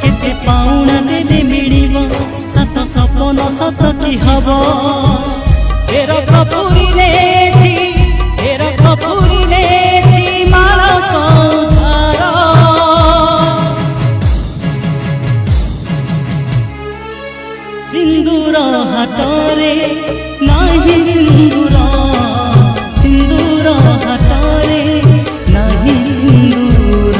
केते पाउना देले मिलिबो सत सपन सत की हबो शेर कपूरी लेठी शेर कपूरी लेठी माल कौधार सिंदूर हाटरे नाही सिंदूर सिंदूर हाटरे नाही सिंदूर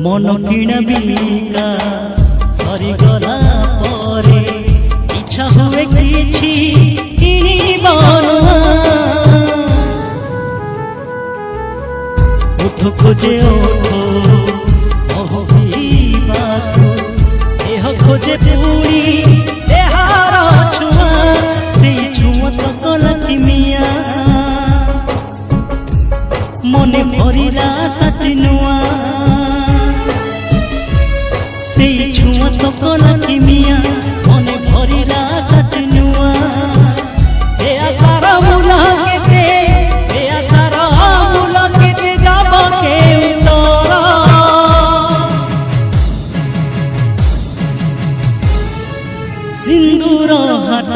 मन किणा बिका सरीगला परे इच्छा हुए किछि किणिबनु उठ खोजे ओठ बहुबाकु देह खोजे पूरी देहार छुआ से छुआ तो कलती मिया मने भरिला साथी नुआ छुआ तो कलती मिया मने भरिला साथी नुआ से आसार मूल केते जाब के उतर सिंदूर हाट